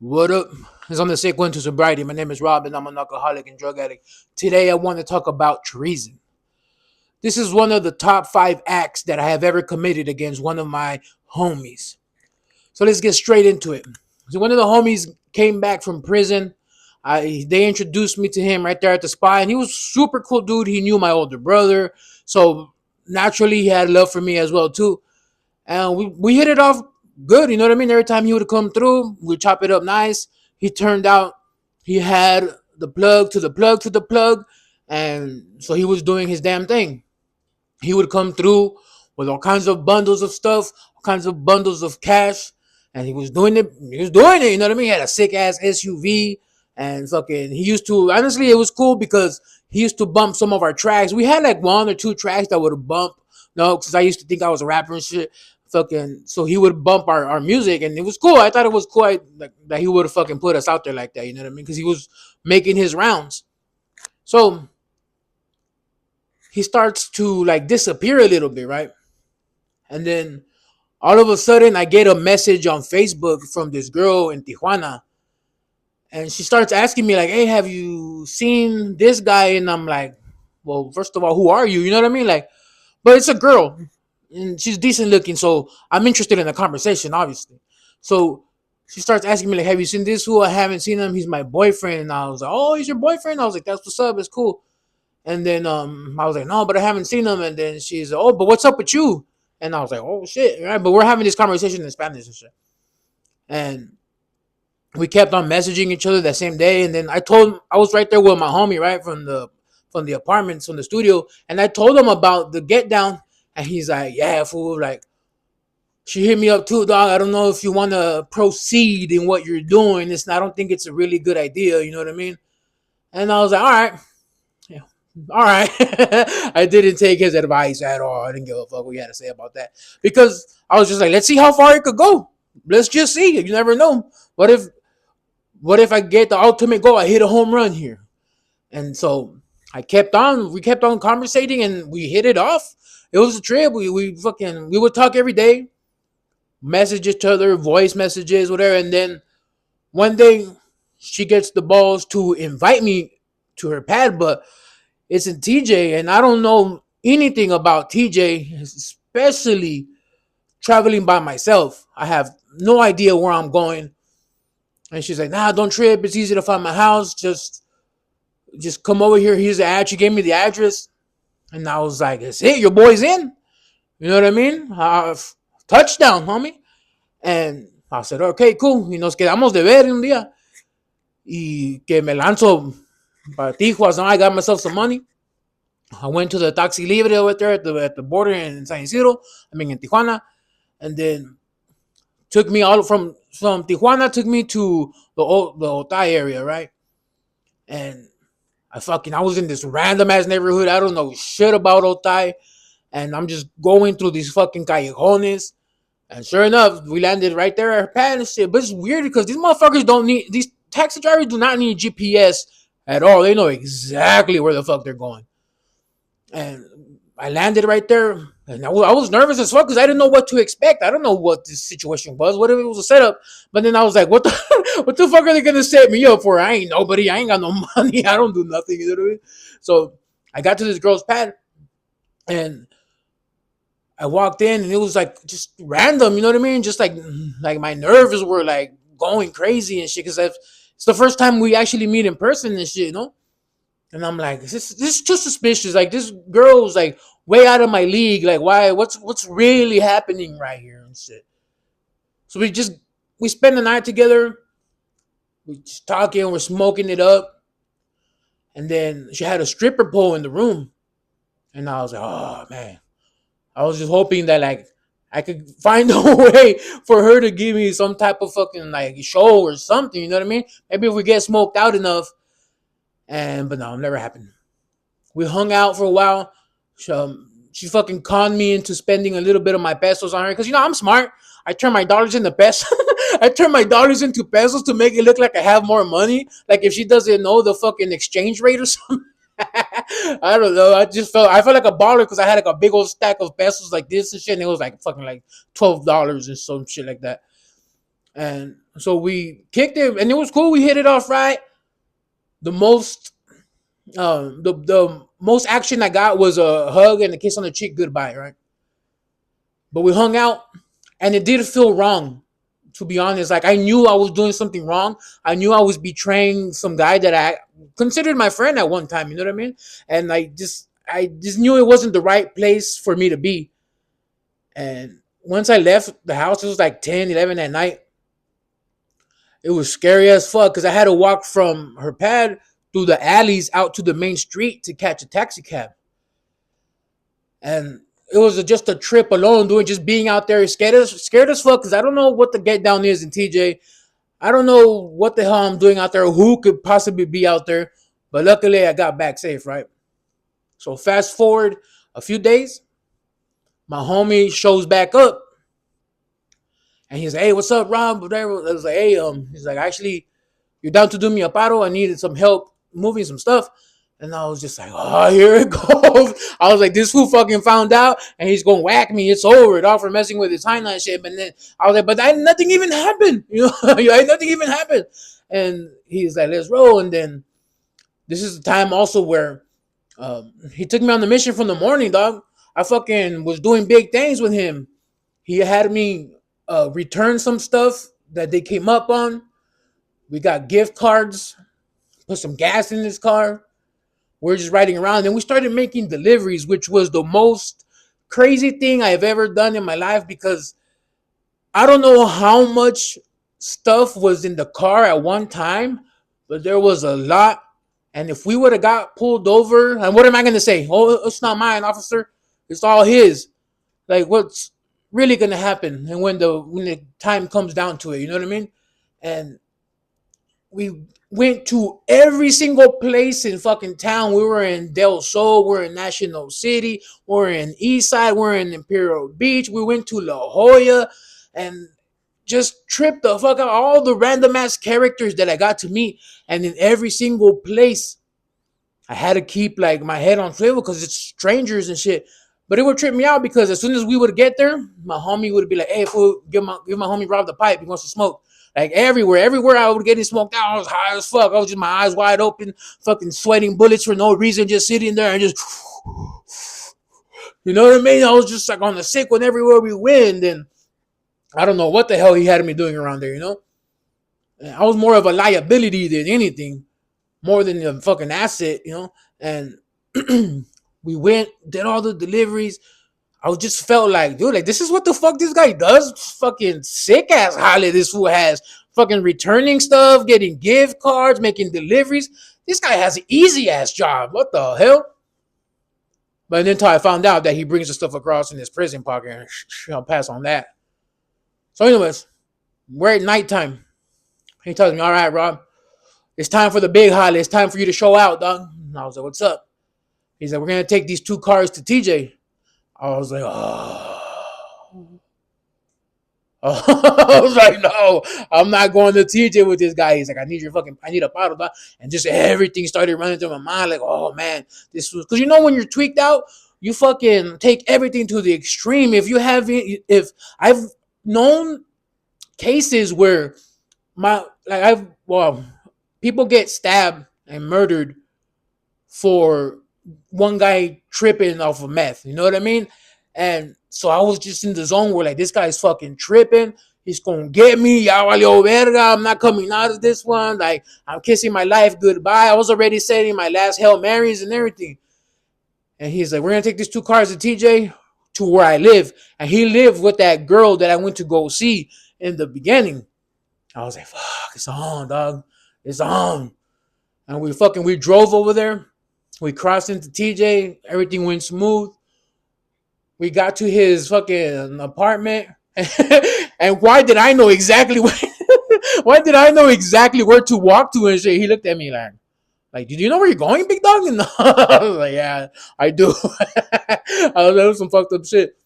What up? It's on the sick one to sobriety. My name is Rob, and I'm an alcoholic and drug addict. Today, I want to talk about treason. This is one of the top 5 acts that I have ever committed against one of my homies. So let's get straight into it. So one of the homies came back from prison. They introduced me to him right there at the spot, and he was super cool dude. He knew my older brother, so naturally he had love for me as well too. And we hit it off good. You know what I mean? Every time he would come through, we'd chop it up nice. He turned out he had the plug to the plug to the plug, and so he was doing his damn thing. He would come through with all kinds of bundles of stuff, all kinds of bundles of cash, and he was doing it. He was doing it. You know what I mean? He had a sick ass SUV, and fucking. He used to. Honestly, it was cool because he used to bump some of our tracks. We had like 1 or 2 tracks that would bump. No, because I used to think I was a rapper and shit. Fucking. So he would bump our music, and it was cool. I thought it was cool that he would have fucking put us out there like that. You know what I mean? Because he was making his rounds. So he starts to like disappear a little bit, right? And then all of a sudden, I get a message on Facebook from this girl in Tijuana, and she starts asking me like, "Hey, have you seen this guy?" And I'm like, "Well, first of all, who are you?" You know what I mean? Like, but it's a girl, and she's decent looking, so I'm interested in the conversation, obviously. So she starts asking me like, "Have you seen this? Who? I haven't seen him. He's my boyfriend." And I was like, "Oh, he's your boyfriend?" I was like, "That's what's up. It's cool." And then I was like, "No, but I haven't seen him." And then she's like, "Oh, but what's up with you?" And I was like, "Oh shit!" Right? But we're having this conversation in Spanish and shit. And we kept on messaging each other that same day. And then I was right there with my homie, right, from the apartments, from the studio, and I told him about the get down, and he's like, "Yeah, fool, like she hit me up too, dog. I don't know if you want to proceed in what you're doing. I don't think it's a really good idea. You know what I mean?" And I was like, "All right, yeah, all right." I didn't take his advice at all. I didn't give a fuck what he had to say about that because I was just like, let's see how far it could go. Let's just see. You never know. What if what if I get the ultimate goal? I hit a home run here. And so we kept on conversating and we hit it off. It was a trip. We would talk every day, message each other, voice messages, whatever. And then one day she gets the balls to invite me to her pad, but it's in TJ, and I don't know anything about TJ, especially traveling by myself. I have no idea where I'm going. And she's like, "Nah, don't trip. It's easy to find my house. Just come over here. Here's the address." She gave me the address, and I was like, "That's it. Your boy's in." You know what I mean? Touchdown, homie. And I said, "Okay, cool. Y nos quedamos de ver un día." Y que me lanzo para Tijuana. I got myself some money. I went to the Taxi Libre over there at the border in San Isidro. I mean, in Tijuana. And then took me all from Tijuana, took me to the Otay area, right? And I was in this random ass neighborhood. I don't know shit about Otay. And I'm just going through these fucking callejones. And sure enough, we landed right there at her pad and shit. But it's weird because these taxi drivers do not need GPS at all. They know exactly where the fuck they're going. And I landed right there. And I was nervous as fuck because I didn't know what to expect. I don't know what this situation was. What if it was a setup? But then I was like, what the what the fuck are they gonna set me up for? I ain't nobody. I ain't got no money. I don't do nothing. You know what I mean? So I got to this girl's pad and I walked in and it was like just random. You know what I mean? Just like my nerves were like going crazy and shit because it's the first time we actually meet in person and shit. You know? And I'm like, this is too suspicious. Like this girl's like way out of my league. Like why? What's really happening right here and shit. So we spend the night together. We just talking. We're smoking it up. And then she had a stripper pole in the room, and I was like, oh man. I was just hoping that like I could find a way for her to give me some type of fucking like show or something. You know what I mean? Maybe if we get smoked out enough. But no, it never happened. We hung out for a while. She fucking conned me into spending a little bit of my pesos on her because I'm smart. I turn my dollars into pesos. I turn my dollars into pesos to make it look like I have more money. Like if she doesn't know the fucking exchange rate or something. I don't know. I felt like a baller because I had like a big old stack of pesos like this and shit. And it was like fucking like $12 and some shit like that. And So we kicked it, and it was cool. We hit it off right. The most the most action I got was a hug and a kiss on the cheek, goodbye, right? But we hung out, and it did feel wrong, to be honest. Like I knew I was doing something wrong. I knew I was betraying some guy that I considered my friend at one time. You know what I mean? And I just knew it wasn't the right place for me to be. And once I left the house, it was like 10, 11 at night. It was scary as fuck because I had to walk from her pad through the alleys out to the main street to catch a taxi cab. And it was just a trip alone, doing just being out there, scared as fuck because I don't know what the get down is in TJ. I don't know what the hell I'm doing out there, who could possibly be out there. But luckily, I got back safe, right? So fast forward a few days, my homie shows back up, and he's like, "Hey, what's up, Rob?" Whatever. I was like, "Hey, he's like, actually, you're down to do me a paro. I needed some help moving some stuff." And I was just like, "Oh, here it goes." I was like, "This fool fucking found out, and he's gonna whack me. It's over. It all for messing with his timeline shit." But then I was like, "But nothing even happened. You know, nothing even happened." And he's like, "Let's roll." And then this is the time also where he took me on the mission from the morning, dog. I fucking was doing big things with him. He had me return some stuff that they came up on. We got gift cards, put some gas in his car. We're just riding around. And we started making deliveries, which was the most crazy thing I've ever done in my life because I don't know how much stuff was in the car at one time, but there was a lot. And if we would have got pulled over, and what am I going to say? Oh, it's not mine, officer. It's all his. Like, what's really going to happen? And when the time comes down to it, you know what I mean? And we went to every single place in fucking town. We were in Del Sol, we're in National City, we're in Eastside, we're in Imperial Beach, we went to La Jolla, and just tripped the fuck out all the random ass characters that I got to meet. And in every single place, I had to keep like my head on swivel because it's strangers and shit. But it would trip me out because as soon as we would get there, my homie would be like, "Hey, fool, give my homie Rob the pipe. He wants to smoke." Like everywhere I would get it smoked out. I was high as fuck. I was just my eyes wide open, fucking sweating bullets for no reason, just sitting there and just, you know what I mean? I was just like on the sick one everywhere we went. And I don't know what the hell he had me doing around there, you know? I was more of a liability than anything, more than a fucking asset, you know? And we went, did all the deliveries. I just felt like, dude, like this is what the fuck this guy does. Fucking sick ass holiday this fool has. Fucking returning stuff, getting gift cards, making deliveries. This guy has an easy ass job. What the hell? But then until I found out that he brings the stuff across in his prison pocket, and I'll pass on that. So, anyways, we're at nighttime. He tells me, "All right, Rob, it's time for the big holiday. It's time for you to show out, dog." And I was like, "What's up?" He's like, "We're gonna take these two cars to TJ." I was like, "Oh." I was like, "No, I'm not going to TJ with this guy." He's like, I need a bottle, dog. And just everything started running through my mind. Like, oh man, this was, because you know, when you're tweaked out, you fucking take everything to the extreme. If I've known cases where people get stabbed and murdered for one guy tripping off of meth. You know what I mean? And so I was just in the zone where like this guy's fucking tripping. He's gonna get me. Ya valió verga. I'm not coming out of this one. Like I'm kissing my life goodbye. I was already saying my last Hail Marys and everything. And he's like, "We're gonna take these two cars to TJ to where I live." And he lived with that girl that I went to go see in the beginning. I was like, "Fuck, it's on, dog. It's on." And we drove over there. We crossed into TJ. Everything went smooth. We got to his fucking apartment. And why did I know exactly why did I know exactly where to walk to and shit? He looked at me like, "Did you know where you're going, big dog?" And I was like, "Yeah, I do." I was like, some fucked up shit.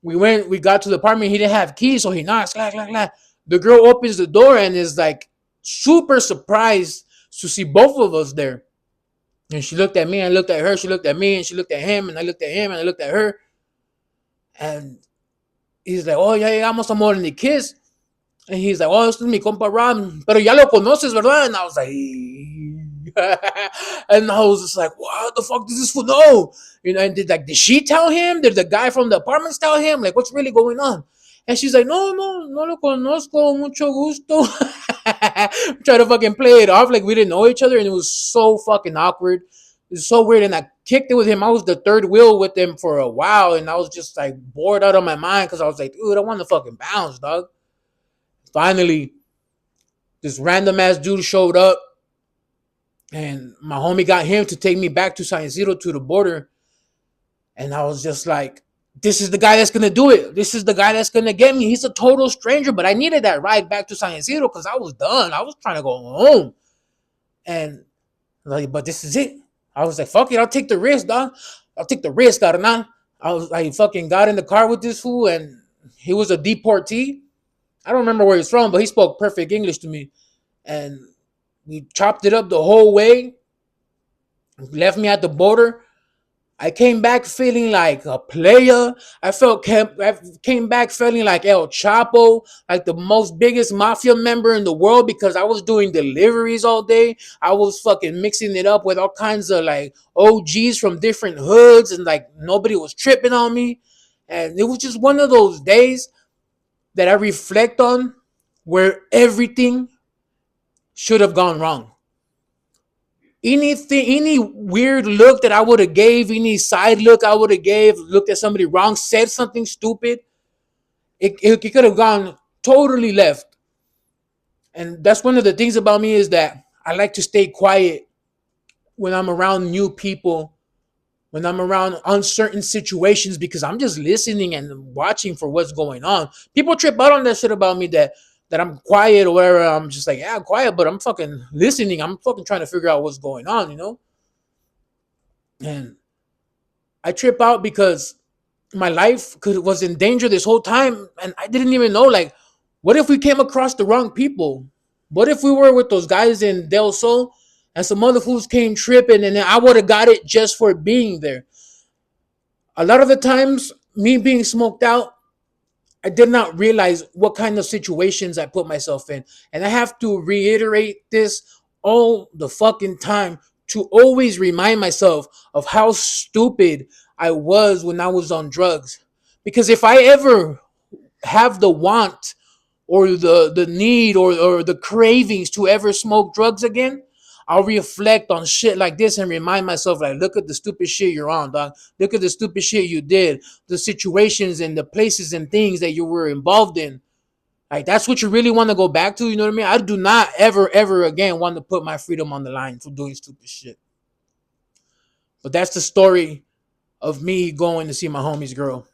We got to the apartment. He didn't have keys, so he knocks, clack, clack, clack. The girl opens the door and is like super surprised to see both of us there. And she looked at me, and I looked at her. She looked at me, and she looked at him, and I looked at him, and I looked at her. And he's like, "Oh, yeah, yeah, almost more than the kiss." And he's like, oh, este es mi compa Rob, pero ya lo conoces, ¿verdad? And I was like, and I was just like, what the fuck does this fool know? You know, and did she tell him? Did the guy from the apartments tell him? Like, what's really going on? And she's like, no lo conozco, mucho gusto. Try to fucking play it off like we didn't know each other, and it was so fucking awkward. It was so weird, and I kicked it with him. I was the third wheel with him for a while, and I was just like bored out of my mind because I was like, dude, I want to fucking bounce, dog. Finally, this random ass dude showed up, and my homie got him to take me back to San Zero to the border. And I was just like, this is the guy that's gonna do it. This is the guy that's gonna get me. He's a total stranger, but I needed that ride back to San Zero because I was done. I was trying to go home. And like, but this is it. I was like, fuck it, I'll take the risk, dog. I'll take the risk, carnal. I fucking got in the car with this fool, and he was a deportee. I don't remember where he's from, but he spoke perfect English to me. And we chopped it up the whole way. Left me at the border. I came back feeling like a player. I came back feeling like El Chapo, like the most biggest mafia member in the world because I was doing deliveries all day. I was fucking mixing it up with all kinds of like OGs from different hoods, and like nobody was tripping on me. And it was just one of those days that I reflect on where everything should have gone wrong. Anything, any weird look that I would have gave, any side look I would have gave, looked at somebody wrong, said something stupid, it could have gone totally left. And that's one of the things about me is that I like to stay quiet when I'm around new people, when I'm around uncertain situations, because I'm just listening and watching for what's going on. People trip out on that shit about me that I'm quiet or whatever. I'm just like, yeah, I'm quiet, but I'm fucking listening. I'm fucking trying to figure out what's going on, you know? And I trip out because my life was in danger this whole time, and I didn't even know. Like, what if we came across the wrong people? What if we were with those guys in Del Sol, and some other fools came tripping, and then I would have got it just for being there? A lot of the times, me being smoked out, I did not realize what kind of situations I put myself in, and I have to reiterate this all the fucking time to always remind myself of how stupid I was when I was on drugs. Because if I ever have the want or the need or the cravings to ever smoke drugs again, I'll reflect on shit like this and remind myself, like, look at the stupid shit you're on, dog. Look at the stupid shit you did, the situations and the places and things that you were involved in. Like, that's what you really want to go back to. You know what I mean? I do not ever again want to put my freedom on the line for doing stupid shit. But that's the story of me going to see my homie's girl.